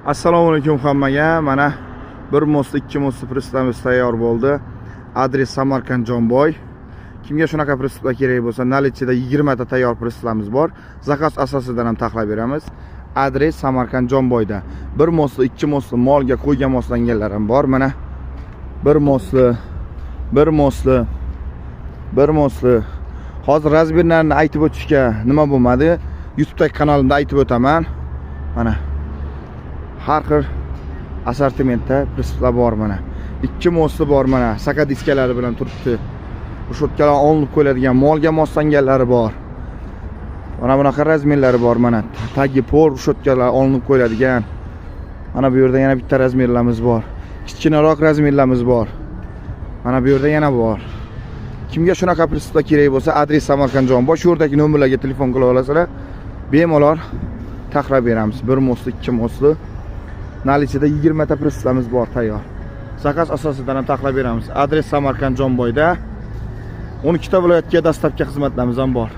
Assalomu alaykum hammaga. Mana bir mostli, ikki mostli pristamiz tayyor bo'ldi. Adres Samarqand Jonboy. Kimga shunaqa pristlar kerak bo'lsa, nalichida 20 ta tayyor pristamiz bor. Zakaz asosidan ham taxlab beramiz. Adres Samarqand Jonboyda. Bir mostli, ikki mostli molga qo'ygan moslanganlar ham bor. Mana bir mostli. Hozir razmerlarni aytib o'tishga nima bo'lmadi? YouTube'dagi kanalimda aytib o'taman. Mana har xil assortimentda pristlar bor mana. Ikki mostli bor mana. Saka diskalari bilan turibdi. Ushotkalar olinib qo'yiladigan molga moslanganlari bor. Mana bunaqa razmerlari bor mana. Tagi por ushotkalar olinib qo'yiladigan. Mana bu yerda yana bitta razmerlarimiz bor. Kichkinaroq razmerlarimiz bor. Mana bu yerda yana bor. Kimga shunaqa pristlar kerak bo'lsa, adres Samarqand Jonboy. Shu yerdagi nomerlarga telefon qila olasizlar. Bemalol taxlab beramiz. Bir mostli, ikki mostli. Nalichida 20 ta pristlarimiz bor tayyor. Zakaz asosidan ham taxlab beramiz. Adres Samarqand Jonboyda. 12 ta viloyatga dastlabki xizmatlarimiz ham bor.